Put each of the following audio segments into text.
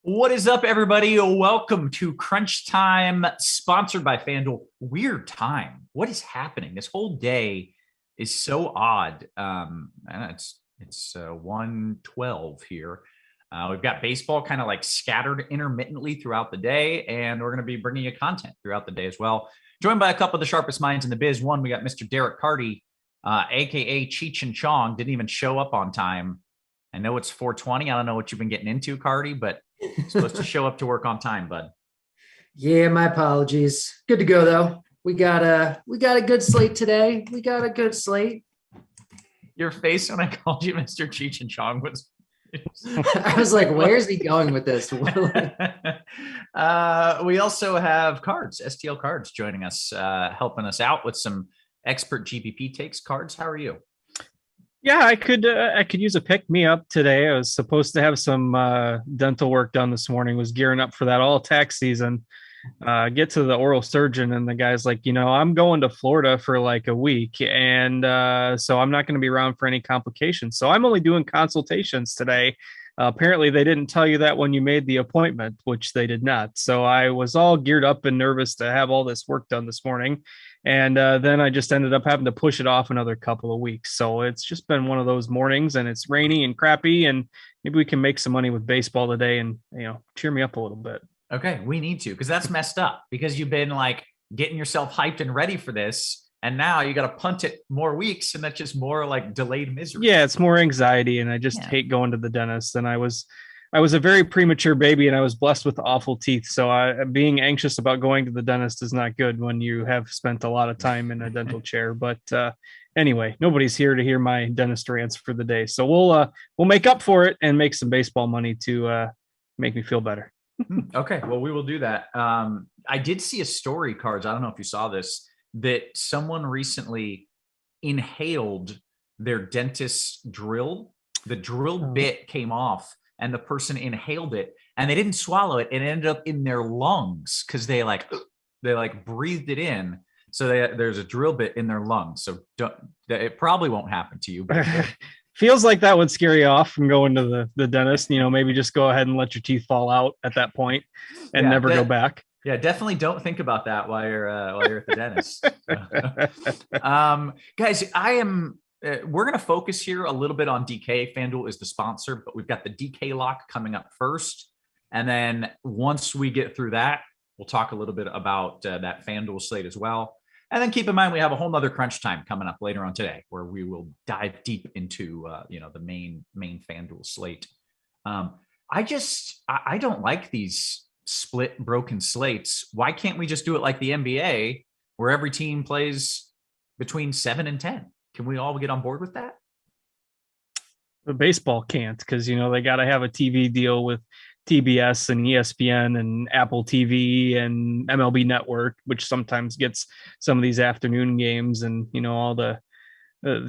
What is up, everybody? Welcome to Crunch Time, sponsored by Fanduel. Weird time. What is happening? This whole day is so odd. It's 1:12 here. We've got baseball kind of like scattered intermittently throughout the day, and we're going to be bringing you content throughout the day as well. Joined by a couple of the sharpest minds in the biz. One, we got Mr. Derek Carty, a.k.a. Cheech and Chong, didn't even show up on time. I know it's 4:20. I don't know what you've been getting into, Carty, but you're supposed to show up to work on time, bud. Yeah, my apologies. Good to go though. We got a good slate today. We got a good slate. Your face when I called you Mr. Cheech and Chong was I was like, where's he going with this? We also have Cards, STL Cards, joining us, helping us out with some expert GPP takes. Cards, how are you? Yeah, I could use a pick me up today. I was supposed to have some dental work done this morning, was gearing up for that all tax season. Get to the oral surgeon and the guy's like, I'm going to Florida for like a week. And so I'm not going to be around for any complications. So I'm only doing consultations today. Apparently they didn't tell you that when you made the appointment, which they did not. So I was all geared up and nervous to have all this work done this morning. And then I just ended up having to push it off another couple of weeks. So it's just been one of those mornings, and it's rainy and crappy, and maybe we can make some money with baseball today and, cheer me up a little bit. Okay, we need to, because that's messed up, because you've been like getting yourself hyped and ready for this. And now you got to punt it more weeks, and that's just more like delayed misery. Yeah, it's more anxiety, and I just hate going to the dentist. And I was a very premature baby, and I was blessed with awful teeth. So being anxious about going to the dentist is not good when you have spent a lot of time in a dental chair. But anyway, nobody's here to hear my dentist rants for the day. So we'll make up for it and make some baseball money to make me feel better. Okay, well, we will do that. I did see a story, Cards. I don't know if you saw this, that someone recently inhaled their dentist's drill. The drill bit came off, and the person inhaled it, and they didn't swallow it. It ended up in their lungs because they breathed it in. So there's a drill bit in their lungs. So it probably won't happen to you. But feels like that would scare you off from going to the dentist. Maybe just go ahead and let your teeth fall out at that point and never go back. Yeah, definitely don't think about that while you're at the dentist. Guys, we're going to focus here a little bit on DK. FanDuel is the sponsor, but we've got the DK lock coming up first. And then once we get through that, we'll talk a little bit about that FanDuel slate as well. And then keep in mind, we have a whole nother crunch time coming up later on today, where we will dive deep into, the main FanDuel slate. I don't like these split broken slates. Why can't we just do it like the NBA, where every team plays between 7 and 10? Can we all get on board with that? The baseball can't, because they got to have a TV deal with TBS and ESPN and Apple TV and MLB Network, which sometimes gets some of these afternoon games and all the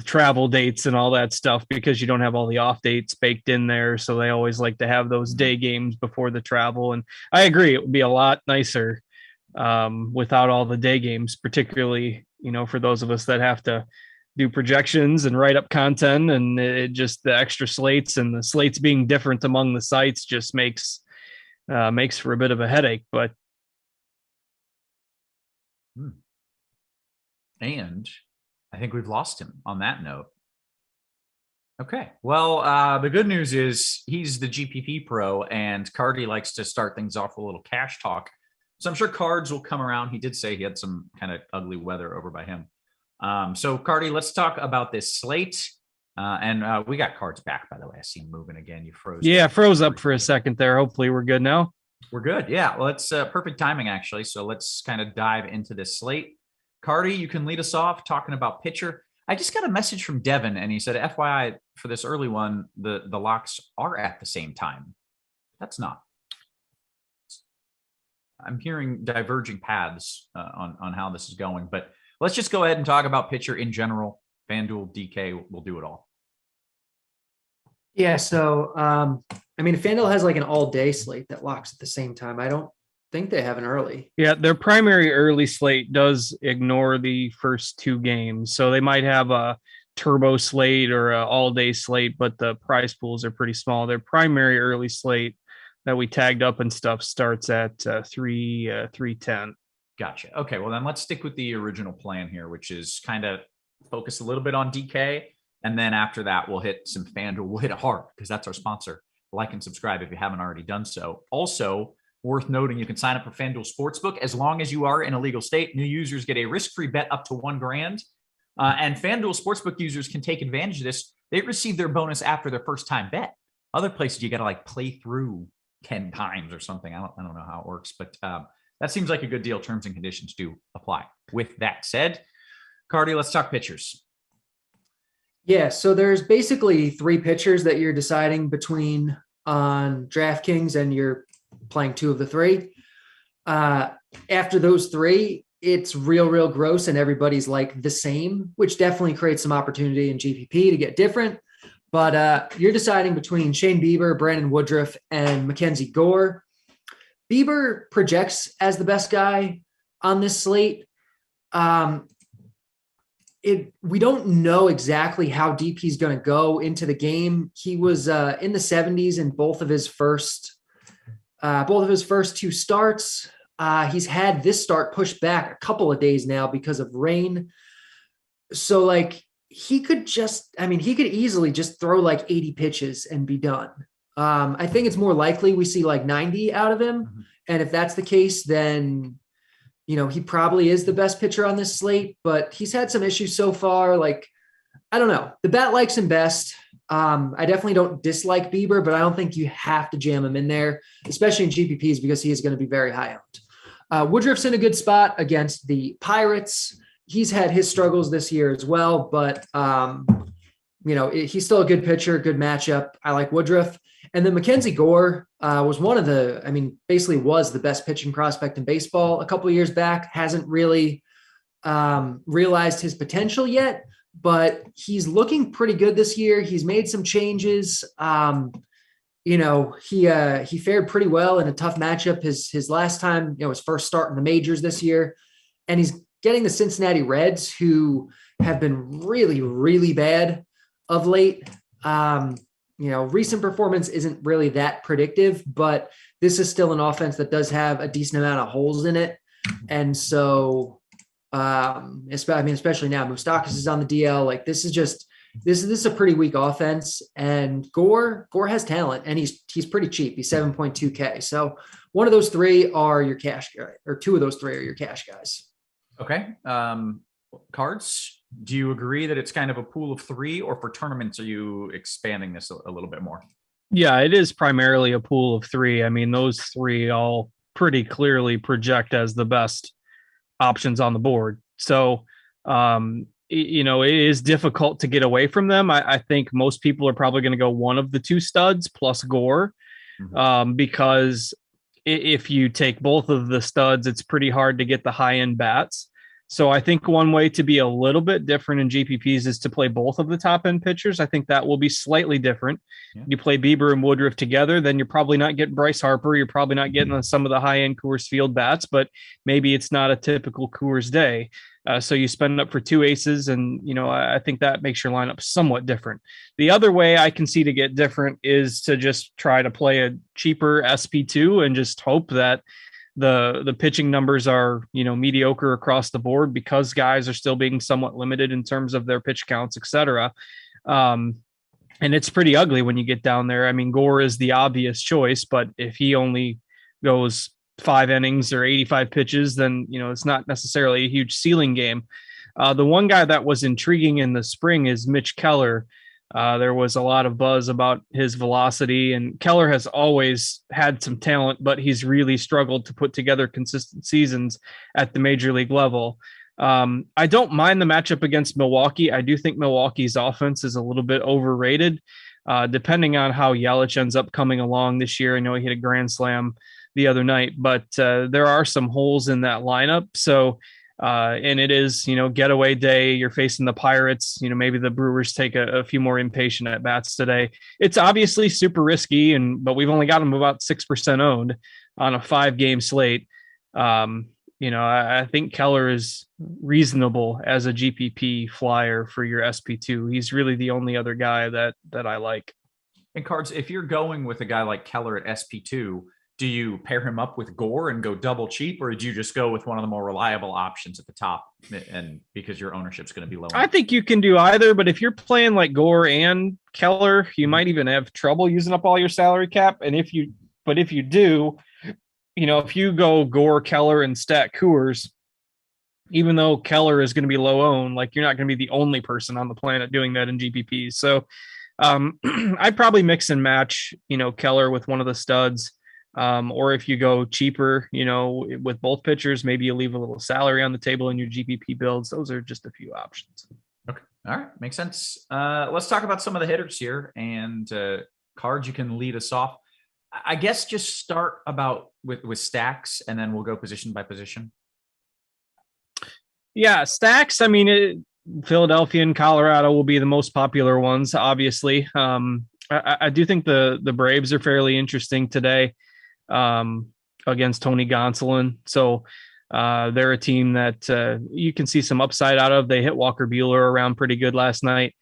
travel dates and all that stuff, because you don't have all the off dates baked in there. So they always like to have those day games before the travel. And I agree, it would be a lot nicer without all the day games, particularly for those of us that have to do projections and write up content, and it just the extra slates and the slates being different among the sites just makes for a bit of a headache. But and I think we've lost him on that note. Okay, well, the good news is he's the GPP pro, and Cardi likes to start things off with a little cash talk. So I'm sure Cards will come around. He did say he had some kind of ugly weather over by him. So Cardi, let's talk about this slate. And we got Cards back, by the way. I see him moving again. You froze. Yeah, froze up for a second there. Hopefully we're good now. We're good. Yeah, well, it's perfect timing, actually. So let's kind of dive into this slate. Cardi, you can lead us off talking about pitcher. I just got a message from Devin, and he said, FYI, for this early one, the locks are at the same time. That's not. I'm hearing diverging paths on how this is going, but let's just go ahead and talk about pitcher in general. FanDuel, DK, will do it all. Yeah, so, I mean, FanDuel has like an all-day slate that locks at the same time. I don't think they have an early. Yeah, their primary early slate does ignore the first two games. So they might have a turbo slate or an all-day slate, but the prize pools are pretty small. Their primary early slate that we tagged up and stuff starts at 3:10. Gotcha. Okay, well then let's stick with the original plan here, which is kind of focus a little bit on DK, and then after that we'll hit some FanDuel. We'll hit it hard because that's our sponsor. Like and subscribe if you haven't already done so. Also, worth noting, you can sign up for FanDuel Sportsbook as long as you are in a legal state. New users get a risk-free bet up to $1,000. And FanDuel Sportsbook users can take advantage of this. They receive their bonus after their first time bet. Other places you got to like play through 10 times or something. I don't know how it works, but that seems like a good deal. Terms and conditions do apply. With that said, Cardi, let's talk pitchers. Yeah, so there's basically three pitchers that you're deciding between on DraftKings, and you're playing two of the three. After those three, it's real gross, and everybody's like the same, which definitely creates some opportunity in GPP to get different. But you're deciding between Shane Bieber, Brandon Woodruff, and Mackenzie Gore. Bieber projects as the best guy on this slate. We don't know exactly how deep he's going to go into the game. He was in the 70s in both of his first two starts. He's had this start pushed back a couple of days now because of rain. So like he could easily just throw like 80 pitches and be done. I think it's more likely we see like 90 out of him. Mm-hmm. And if that's the case, then, he probably is the best pitcher on this slate, but he's had some issues so far. Like, I don't know. The bat likes him best. I definitely don't dislike Bieber, but I don't think you have to jam him in there, especially in GPPs, because he is going to be very high owned. Woodruff's in a good spot against the Pirates. He's had his struggles this year as well, but he's still a good pitcher, good matchup. I like Woodruff. And then Mackenzie Gore was basically was the best pitching prospect in baseball a couple of years back. Hasn't really realized his potential yet, but he's looking pretty good this year. He's made some changes. He fared pretty well in a tough matchup his last time, his first start in the majors this year. And he's getting the Cincinnati Reds, who have been really, really bad of late. Recent performance isn't really that predictive, but this is still an offense that does have a decent amount of holes in it. And so, especially now, Moustakas is on the DL. Like this is a pretty weak offense, and Gore has talent, and he's pretty cheap. He's 7.2K. So one of those three are your cash guy, or two of those three are your cash guys. Okay. Cards. Do you agree that it's kind of a pool of three, or for tournaments, are you expanding this a little bit more? Yeah, it is primarily a pool of three. I mean, those three all pretty clearly project as the best options on the board. So, it is difficult to get away from them. I think most people are probably going to go one of the two studs plus Gore, because if you take both of the studs, it's pretty hard to get the high-end bats. So I think one way to be a little bit different in GPPs is to play both of the top-end pitchers. I think that will be slightly different. Yeah. You play Bieber and Woodruff together, then you're probably not getting Bryce Harper. You're probably not getting some of the high-end Coors Field bats, but maybe it's not a typical Coors day. So you spend up for two aces, and, I think that makes your lineup somewhat different. The other way I can see to get different is to just try to play a cheaper SP2 and just hope that the pitching numbers are, mediocre across the board, because guys are still being somewhat limited in terms of their pitch counts, et cetera. And it's pretty ugly when you get down there. I mean, Gore is the obvious choice, but if he only goes 5 innings or 85 pitches, then, it's not necessarily a huge ceiling game. The one guy that was intriguing in the spring is Mitch Keller. There was a lot of buzz about his velocity, and Keller has always had some talent, but he's really struggled to put together consistent seasons at the major league level. I don't mind the matchup against Milwaukee. I do think Milwaukee's offense is a little bit overrated, depending on how Yelich ends up coming along this year. I know he hit a grand slam the other night, but there are some holes in that lineup. So, and it is, getaway day. You're facing the Pirates. Maybe the Brewers take a few more impatient at bats today. It's obviously super risky, but we've only got them about 6% owned on a 5-game slate. I think Keller is reasonable as a GPP flyer for your SP2. He's really the only other guy that I like. And Cards, if you're going with a guy like Keller at SP2, do you pair him up with Gore and go double cheap, or do you just go with one of the more reliable options at the top? And because your ownership's going to be low, I think you can do either. But if you're playing like Gore and Keller, you might even have trouble using up all your salary cap. And if you do, if you go Gore, Keller, and stack Coors, even though Keller is going to be low owned, like you're not going to be the only person on the planet doing that in GPPs. So I'd probably mix and match, Keller with one of the studs. Or if you go cheaper, with both pitchers, maybe you leave a little salary on the table in your GPP builds. Those are just a few options. Okay. All right. Makes sense. Let's talk about some of the hitters here, and Cards, you can lead us off. I guess just start with stacks, and then we'll go position by position. Yeah. Stacks. I mean, Philadelphia and Colorado will be the most popular ones, obviously. I do think the Braves are fairly interesting today. Against Tony Gonsolin. So they're a team that you can see some upside out of. They hit Walker Buehler around pretty good last night.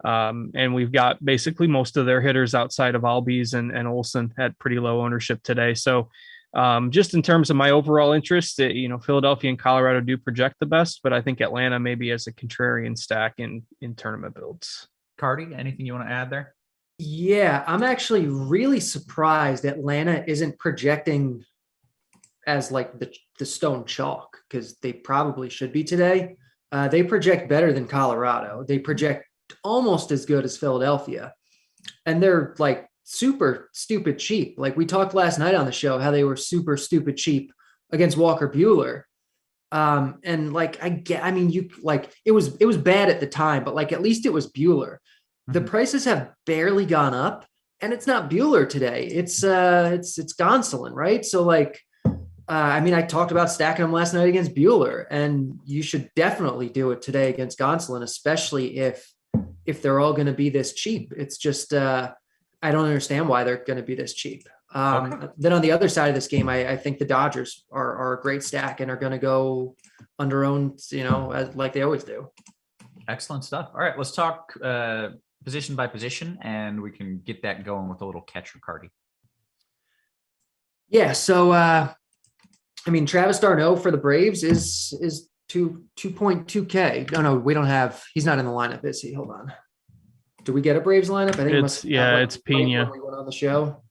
And we've got basically most of their hitters outside of Albies and Olsen at pretty low ownership today. So just in terms of my overall interest, Philadelphia and Colorado do project the best, but I think Atlanta maybe as a contrarian stack in tournament builds. Cardi, anything you want to add there? Yeah, I'm actually really surprised Atlanta isn't projecting as like the stone chalk, because they probably should be today. They project better than Colorado. They project almost as good as Philadelphia. And they're like super stupid cheap. Like we talked last night on the show, how they were super stupid cheap against Walker Buehler. And like, it was bad at the time, but like, at least it was Buehler. The prices have barely gone up, and it's not Buehler today. It's Gonsolin, right? So like, I talked about stacking him last night against Buehler, and you should definitely do it today against Gonsolin, especially if they're all going to be this cheap. It's just, I don't understand why they're going to be this cheap. Then on the other side of this game, I think the Dodgers are a great stack and are going to go under owned, like they always do. Excellent stuff. All right, let's talk position by position, and we can get that going with a little catcher Cardi. Yeah. So, Travis d'Arnaud for the Braves is 2.2K. No, we don't have, he's not in the lineup, is he? Hold on. Do we get a Braves lineup? I think it's Pena. We went on the show.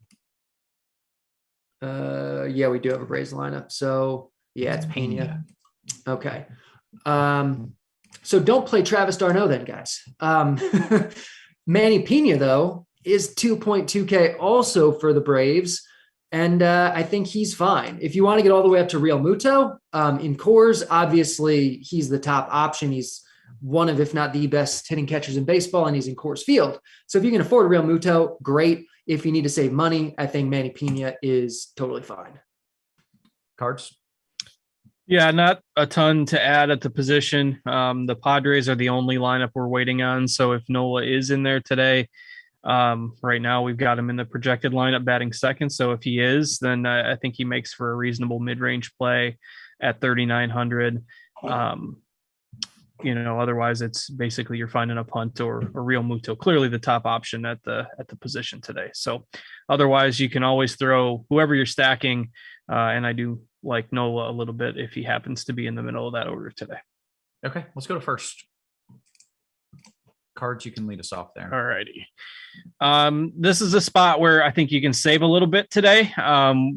Yeah, we do have a Braves lineup. So yeah, it's Pena. Okay. So don't play Travis d'Arnaud then, guys. Manny Pena, though, is 2.2K also for the Braves. And I think he's fine. If you want to get all the way up to Real Muto, in Coors, obviously he's the top option. He's one of, if not the best hitting catchers in baseball, and he's in Coors Field. So if you can afford a Real Muto, great. If you need to save money, I think Manny Pena is totally fine. Cards? Yeah, not a ton to add at the position. The Padres are the only lineup we're waiting on. So if Nola is in there today, right now we've got him in the projected lineup batting second. So if he is, then I think he makes for a reasonable mid-range play at 3,900. Otherwise it's basically you're finding a punt or a Real Muto, clearly the top option at the position today. So otherwise you can always throw whoever you're stacking. And I do like Nola a little bit if he happens to be in the middle of that order today. Okay, let's go to first. Cards, you can lead us off there. All righty. This is a spot where I think you can save a little bit today.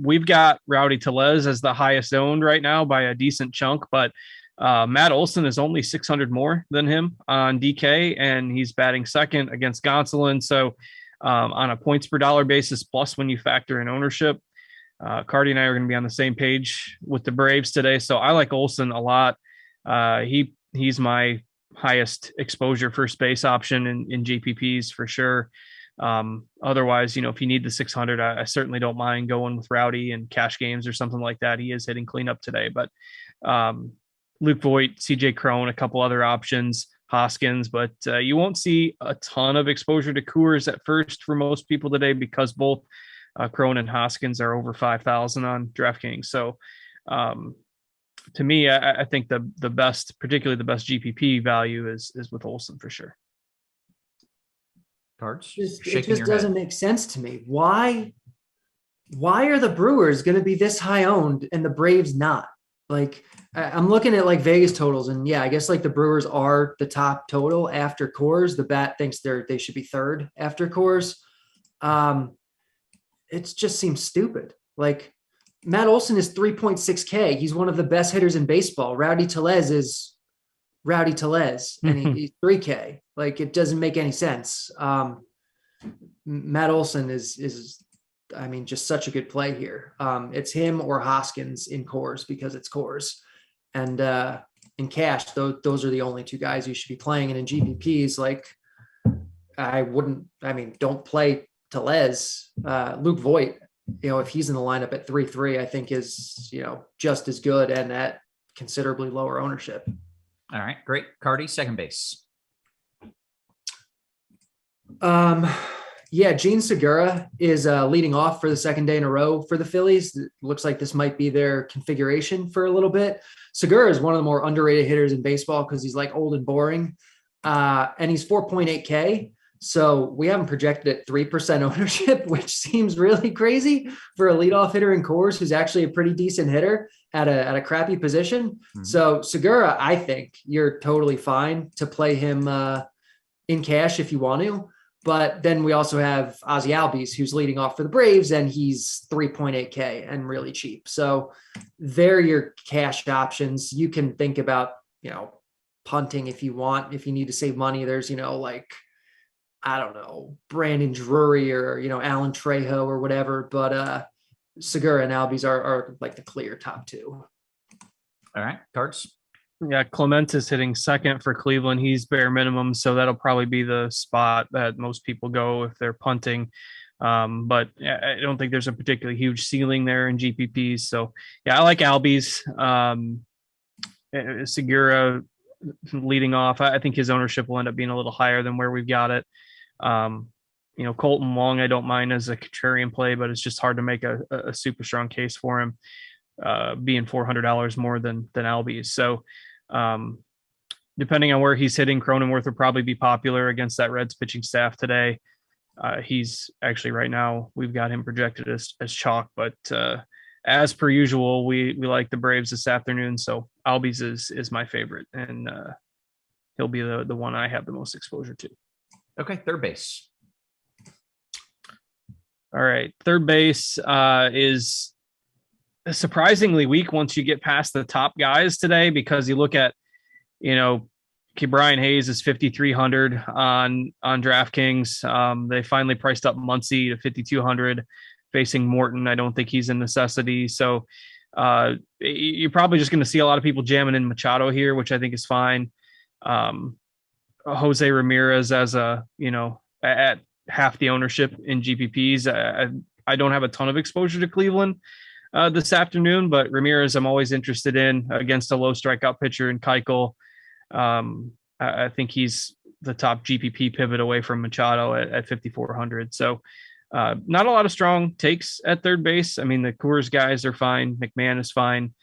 We've got Rowdy Tellez as the highest owned right now by a decent chunk, but Matt Olson is only 600 more than him on DK, and he's batting second against Gonsolin. So on a points per dollar basis, plus when you factor in ownership, Cardi and I are going to be on the same page with the Braves today. So I like Olson a lot. He's my highest exposure first base option in GPPs for sure. Otherwise, if you need the 600, I certainly don't mind going with Rowdy and cash games or something like that. He is hitting cleanup today, but Luke Voit, CJ Cron, a couple other options, Hoskins, but you won't see a ton of exposure to Coors at first for most people today because both Cron and Hoskins are over 5,000 on DraftKings. So to me, I think the best, particularly the best GPP value is with Olsen for sure. Cards? It just doesn't make sense to me. Why are the Brewers going to be this high owned and the Braves not? Like, I'm looking at like Vegas totals, and yeah, I guess like the Brewers are the top total after Coors. The bat thinks they should be third after Coors. It just seems stupid. Like, Matt Olson is 3.6K. He's one of the best hitters in baseball. Rowdy Tellez is Rowdy Tellez, and he's 3K. Like, it doesn't make any sense. Matt Olson is I mean, just such a good play here. It's him or Hoskins in Coors because it's Coors. And in cash, those are the only two guys you should be playing. And in GPPs, like, don't play Tellez. Luke Voit, if he's in the lineup at 3-3, I think is, just as good and at considerably lower ownership. All right, great. Cardi, second base. Yeah, Gene Segura is leading off for the second day in a row for the Phillies. It looks like this might be their configuration for a little bit. Segura is one of the more underrated hitters in baseball because he's like old and boring. And he's 4.8K. So we have him projected at 3% ownership, which seems really crazy for a leadoff hitter in Coors, who's actually a pretty decent hitter at a crappy position. Mm-hmm. So Segura, I think you're totally fine to play him in cash if you want to. But then we also have Ozzie Albies, who's leading off for the Braves, and he's 3.8K and really cheap. So they're your cash options. You can think about, punting if you want. If you need to save money, there's, I don't know, Brandon Drury or, Alan Trejo or whatever. But Segura and Albies are like the clear top two. All right, cards. Yeah, Clement is hitting second for Cleveland. He's bare minimum, so that'll probably be the spot that most people go if they're punting. But I don't think there's a particularly huge ceiling there in GPPs. So, yeah, I like Albies. Segura leading off. I think his ownership will end up being a little higher than where we've got it. Colton Wong, I don't mind as a contrarian play, but it's just hard to make a super strong case for him. Being $400 more than Albies. So depending on where he's hitting, Cronenworth will probably be popular against that Reds pitching staff today. He's actually right now, we've got him projected as chalk, but as per usual, we like the Braves this afternoon. So Albies is my favorite, and he'll be the one I have the most exposure to. Okay, third base. All right, third base is surprisingly weak once you get past the top guys today, because you look at, Brian Hayes is 5,300 on DraftKings. They finally priced up Muncy to 5,200 facing Morton. I don't think he's a necessity. So you're probably just going to see a lot of people jamming in Machado here, which I think is fine. Jose Ramirez as at half the ownership in GPPs. I don't have a ton of exposure to Cleveland this afternoon, but Ramirez I'm always interested in against a low strikeout pitcher in Keuchel. I think he's the top GPP pivot away from Machado at 5,400. So not a lot of strong takes at third base. I mean, the Coors guys are fine. McMahon is fine.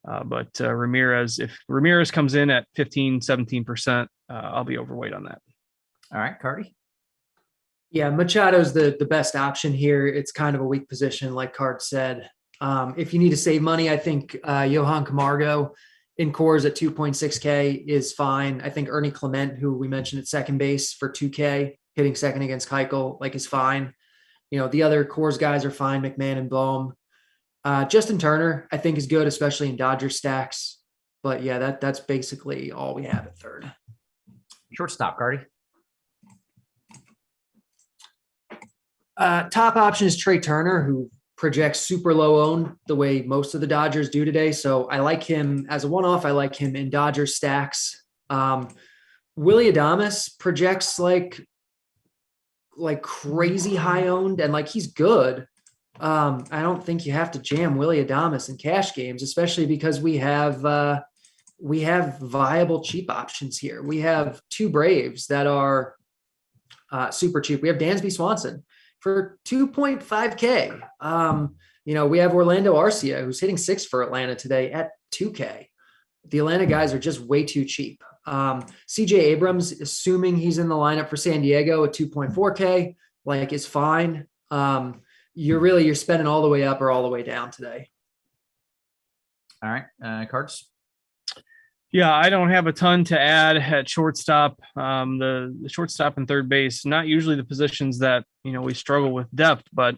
But Ramirez, if Ramirez comes in at 15-17%, I'll be overweight on that. All right, Cardi. Yeah, Machado's the best option here. It's kind of a weak position, like Card said. If you need to save money, I think Johan Camargo in Coors at 2.6K is fine. I think Ernie Clement, who we mentioned at second base for 2K, hitting second against Keuchel, is fine. The other Coors guys are fine, McMahon and Bohm. Justin Turner, I think, is good, especially in Dodger stacks. But yeah, that's basically all we have at third. Shortstop, Cardi. Top option is Trey Turner, who projects super low owned the way most of the Dodgers do today. So I like him as a one-off. I like him in Dodger stacks. Willy Adames projects like crazy high owned, and like he's good. I don't think you have to jam Willy Adames in cash games, especially because we have viable cheap options here. We have two Braves that are super cheap. We have Dansby Swanson for 2.5K. We have Orlando Arcia, who's hitting 6 for Atlanta today at 2K. The Atlanta guys are just way too cheap. CJ Abrams, assuming he's in the lineup for San Diego at 2.4K, like is fine. You're spending all the way up or all the way down today. All right. Cards. Yeah, I don't have a ton to add at shortstop. The shortstop and third base, not usually the positions that, we struggle with depth, but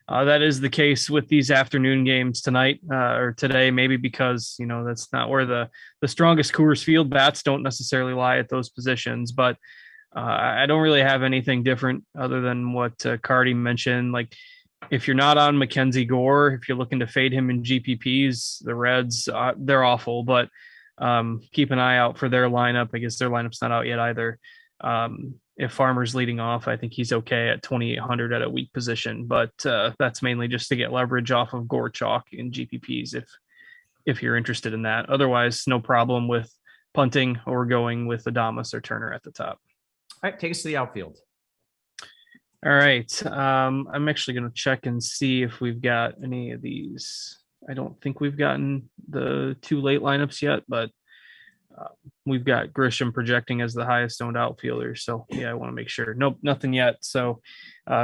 that is the case with these afternoon games tonight or today, maybe because, that's not where the strongest Coors Field bats don't necessarily lie at those positions. But I don't really have anything different other than what Cardi mentioned. Like, if you're not on Mackenzie Gore, if you're looking to fade him in GPPs, the Reds, they're awful, but keep an eye out for their lineup. I guess their lineup's not out yet either. If Farmer's leading off, I think he's okay at 2,800 at a weak position, but that's mainly just to get leverage off of Gore chalk in GPPs if you're interested in that. Otherwise, no problem with punting or going with Adames or Turner at the top. All right, take us to the outfield. All right. I'm actually going to check and see if we've got any of these. I don't think we've gotten the 2 late lineups yet, but we've got Grisham projecting as the highest owned outfielder. So yeah, I want to make sure. Nope, nothing yet. So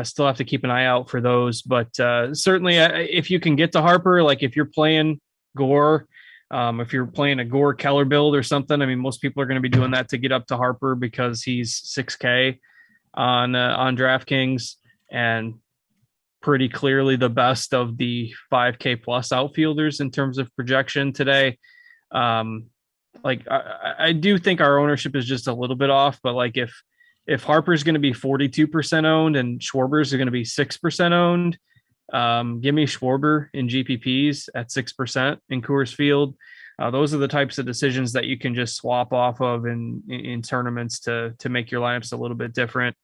still have to keep an eye out for those. But certainly if you can get to Harper, like if you're playing Gore, if you're playing a Gore Keller build or something, I mean, most people are going to be doing that to get up to Harper because he's 6K on DraftKings and pretty clearly the best of the 5K plus outfielders in terms of projection today. I do think our ownership is just a little bit off, but like if Harper's going to be 42% owned and Schwarber's are going to be 6% owned, give me Schwarber in GPPs at 6% in Coors Field. Those are the types of decisions that you can just swap off of in tournaments to make your lineups a little bit different.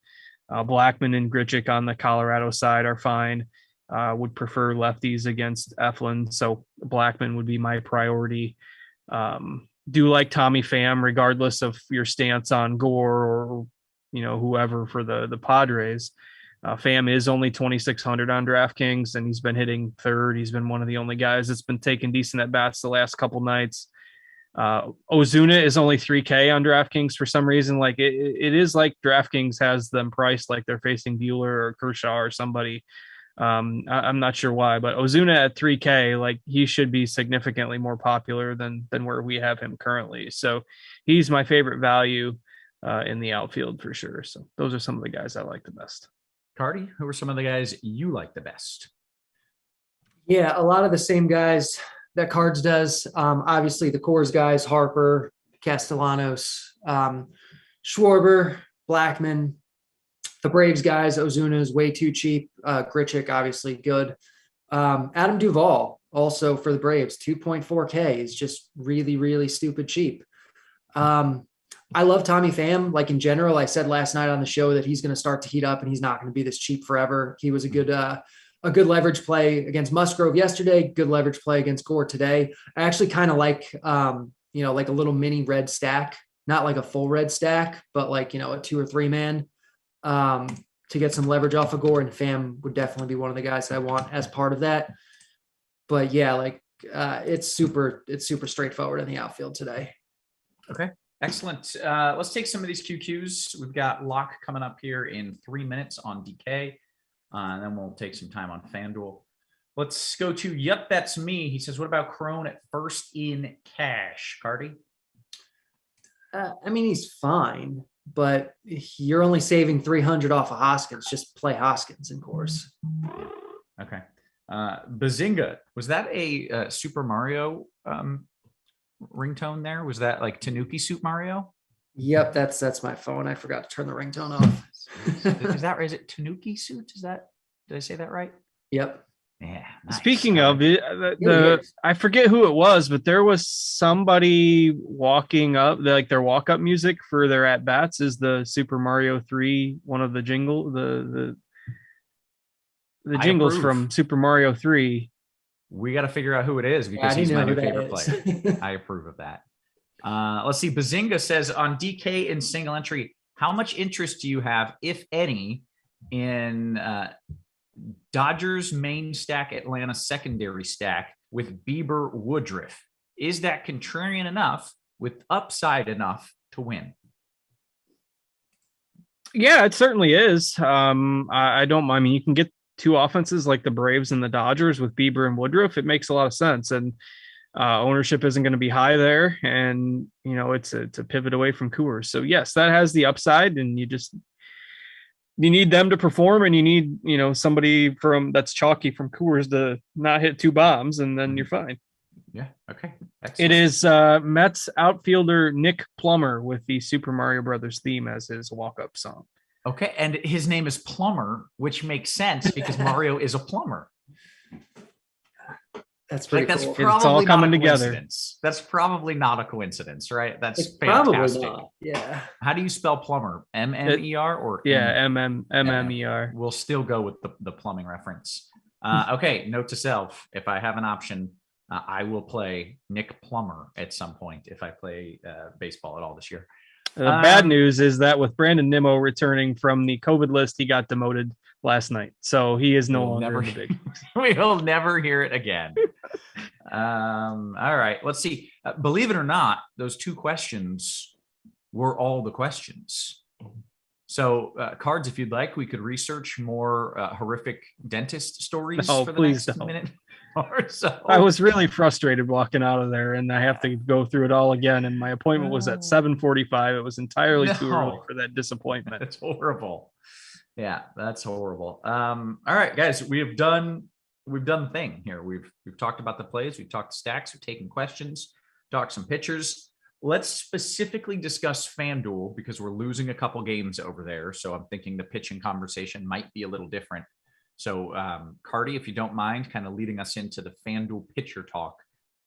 Blackman and Grichuk on the Colorado side are fine. Would prefer lefties against Eflin, so Blackman would be my priority. Do like Tommy Pham, regardless of your stance on Gore or whoever for the Padres. Pham is only 2,600 on DraftKings, and he's been hitting third. He's been one of the only guys that's been taking decent at bats the last couple nights. Ozuna is only 3K on DraftKings for some reason. Like it is like DraftKings has them priced like they're facing Bueller or Kershaw or somebody. I'm not sure why, but Ozuna at 3K, like he should be significantly more popular than where we have him currently. So he's my favorite value in the outfield for sure. So those are some of the guys I like the best. Cardi, who are some of the guys you like the best? Yeah, a lot of the same guys that Cards does. Obviously the Coors guys, Harper, Castellanos, Schwarber, Blackman. The Braves guys, Ozuna is way too cheap. Grichuk, obviously good. Adam Duvall, also for the Braves, 2.4K is just really, really stupid cheap. I love Tommy Pham. Like in general, I said last night on the show that he's going to start to heat up and he's not going to be this cheap forever. He was a good leverage play against Musgrove yesterday, good leverage play against Gore today. I actually kind of like, like a little mini red stack, not like a full red stack, but like, a 2 or 3 man to get some leverage off of Gore, and Pham would definitely be one of the guys that I want as part of that. But yeah, it's super straightforward in the outfield today. Okay. Excellent. Let's take some of these QQs. We've got lock coming up here in 3 minutes on DK. And then we'll take some time on FanDuel. Let's go to, yep, that's me. He says, what about Crone at first in cash? Cardi? He's fine, but you're only saving 300 off of Hoskins. Just play Hoskins, of course. Okay. Bazinga, was that a Super Mario ringtone there? Was that like Tanuki Soup Mario? Yep, that's my phone. I forgot to turn the ringtone off. Is it Tanuki Suit? Did I say that right? Yep. Yeah. Nice. Speaking of it, I forget who it was, but there was somebody walking up, like their walk-up music for their at-bats is the Super Mario 3, one of the the jingles from Super Mario 3. We got to figure out who it is because he's my new favorite player. I approve of that. Let's see. Bazinga says on DK in single entry, how much interest do you have, if any, in Dodgers main stack, Atlanta secondary stack with Bieber Woodruff? Is that contrarian enough with upside enough to win? Yeah, it certainly is. I don't mind. I mean, you can get two offenses like the Braves and the Dodgers with Bieber and Woodruff. It makes a lot of sense. And ownership isn't going to be high there. And, you know, it's a pivot away from Coors. So yes, that has the upside, and you need them to perform, and you need, you know, somebody that's chalky from Coors to not hit two bombs, and then you're fine. Yeah. Okay. Excellent. It is Mets outfielder Nick Plummer with the Super Mario Brothers theme as his walk-up song. Okay. And his name is Plummer, which makes sense because Mario is a plumber. That's pretty cool. It's all coming together. That's probably not a coincidence, right? That's it's fantastic. Probably not. Yeah. How do you spell plumber? M-M-E-R or M-M-E-R. We'll still go with the plumbing reference. Okay. Note to self: if I have an option, I will play Nick Plummer at some point if I play baseball at all this year. The bad news is that with Brandon Nimmo returning from the COVID list, he got demoted last night. So he is no longer in the big. We'll never hear it again. All right. Let's see. Believe it or not, those two questions were all the questions. So Cards, if you'd like, we could research more horrific dentist stories for the next minute or so. I was really frustrated walking out of there, and I have to go through it all again. And my appointment was at 7:45. It was entirely too early for that disappointment. That's horrible. Yeah, that's horrible. All right, guys, we've done the thing here. We've talked about the plays, we've talked stacks, we've taken questions, talked some pitchers. Let's specifically discuss FanDuel because we're losing a couple games over there. So I'm thinking the pitching conversation might be a little different. So Cardi, if you don't mind kind of leading us into the FanDuel pitcher talk,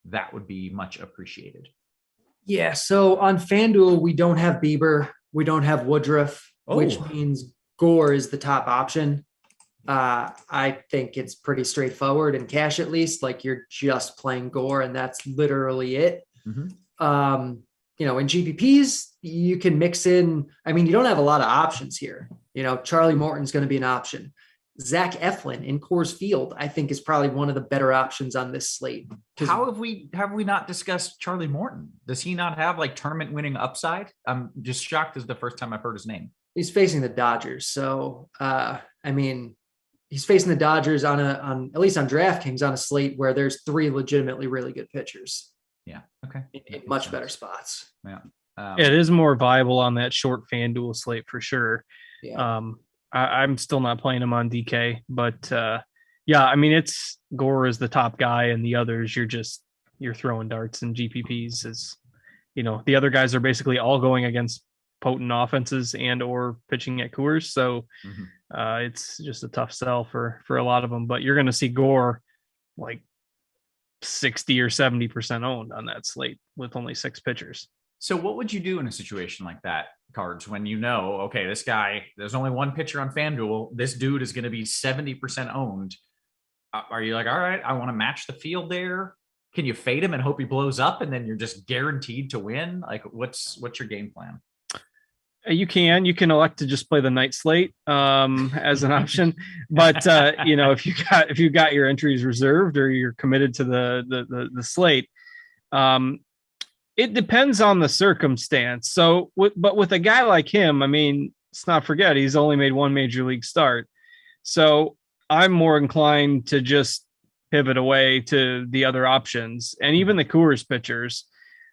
that would be much appreciated. Yeah, so on FanDuel, we don't have Bieber, we don't have Woodruff, which means Gore is the top option. I think it's pretty straightforward in cash, at least. Like, you're just playing Gore, and that's literally it. Mm-hmm. You know, in GPPs, you can mix in. I mean, you don't have a lot of options here. You know, Charlie Morton's going to be an option. Zach Eflin in Coors Field, I think, is probably one of the better options on this slate. How have we not discussed Charlie Morton? Does he not have like tournament winning upside? I'm just shocked. This is the first time I've heard his name. He's facing the Dodgers. So, I mean, he's facing the Dodgers on at least on DraftKings on a slate where there's three legitimately really good pitchers. Yeah. Okay. In much better spots. Yeah. It is more viable on that short FanDuel slate for sure. Yeah. I'm still not playing him on DK, but yeah, I mean, it's Gore is the top guy, and the others you're throwing darts and GPPs. Is, you know, the other guys are basically all going against potent offenses and or pitching at Coors, so it's just a tough sell for a lot of them. But you're going to see Gore like 60 or 70% owned on that slate with only 6 pitchers. So what would you do in a situation like that, Cards, when you know, okay, this guy, there's only one pitcher on FanDuel, this dude is going to be 70% owned? Are you like, all right, I want to match the field there? Can you fade him and hope he blows up and then you're just guaranteed to win? Like, what's your game plan? You can elect to just play the night slate as an option, but you know, if you got your entries reserved or you're committed to the slate, it depends on the circumstance. So, but with a guy like him, I mean, let's not forget he's only made one major league start, so I'm more inclined to just pivot away to the other options and even the Coors pitchers.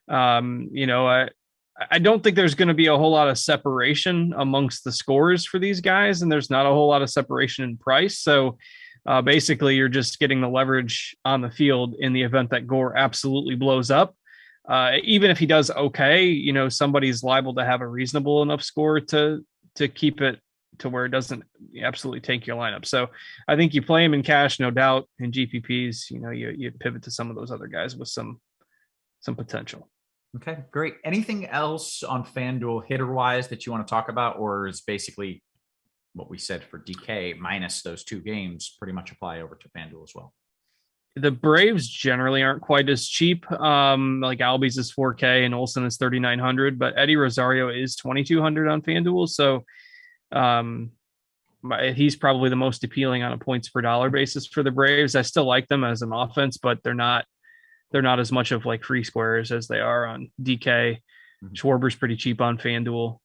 You know, I don't think there's going to be a whole lot of separation amongst the scores for these guys, and there's not a whole lot of separation in price. So basically, you're just getting the leverage on the field in the event that Gore absolutely blows up. Even if he does okay, you know, somebody's liable to have a reasonable enough score to keep it to where it doesn't absolutely take your lineup. So I think you play him in cash, no doubt. In GPPs, you pivot to some of those other guys with some potential. Okay, great. Anything else on FanDuel hitter-wise that you want to talk about, or is basically what we said for DK minus those 2 games pretty much apply over to FanDuel as well? The Braves generally aren't quite as cheap. Like Albies is 4K and Olsen is 3,900, but Eddie Rosario is 2,200 on FanDuel. So he's probably the most appealing on a points per dollar basis for the Braves. I still like them as an offense, but they're not as much of like free squares as they are on DK. Schwarber's pretty cheap on FanDuel.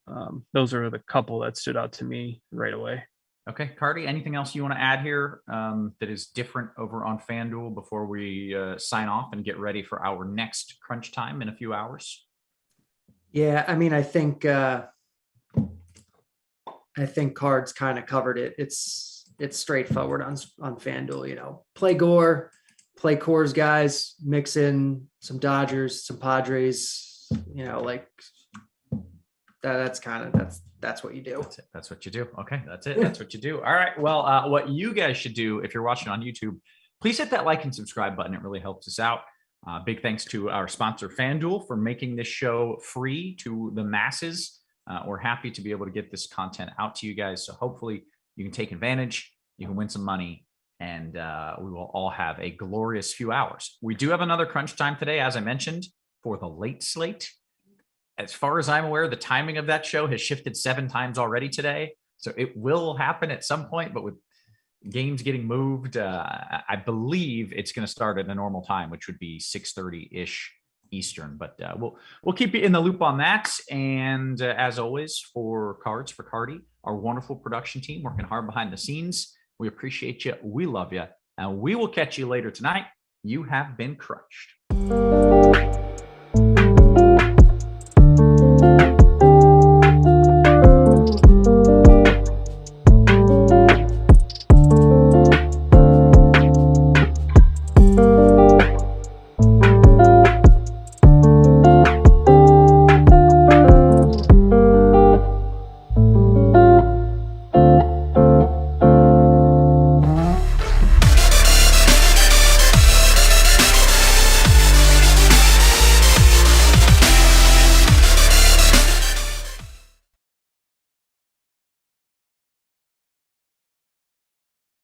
Those are the couple that stood out to me right away. Okay, Cardi, anything else you want to add here that is different over on FanDuel before we sign off and get ready for our next crunch time in a few hours? Yeah, I mean, I think Cards kind of covered it. It's straightforward on FanDuel. Play Gore, play Coors guys, mix in some Dodgers, some Padres. Like that's what you do. That's what you do. Okay, that's it. That's what you do. All right. Well, what you guys should do if you're watching on YouTube, please hit that like and subscribe button. It really helps us out. Big thanks to our sponsor FanDuel for making this show free to the masses. We're happy to be able to get this content out to you guys. So hopefully you can take advantage, you can win some money, and we will all have a glorious few hours. We do have another crunch time today, as I mentioned, for the late slate. As far as I'm aware, the timing of that show has shifted 7 times already today. So it will happen at some point, but with games getting moved, I believe it's going to start at a normal time, which would be 6:30-ish Eastern. But we'll keep you in the loop on that. And as always, for Cards for Cardi, our wonderful production team working hard behind the scenes, we appreciate you. We love you. And we will catch you later tonight. You have been crunched.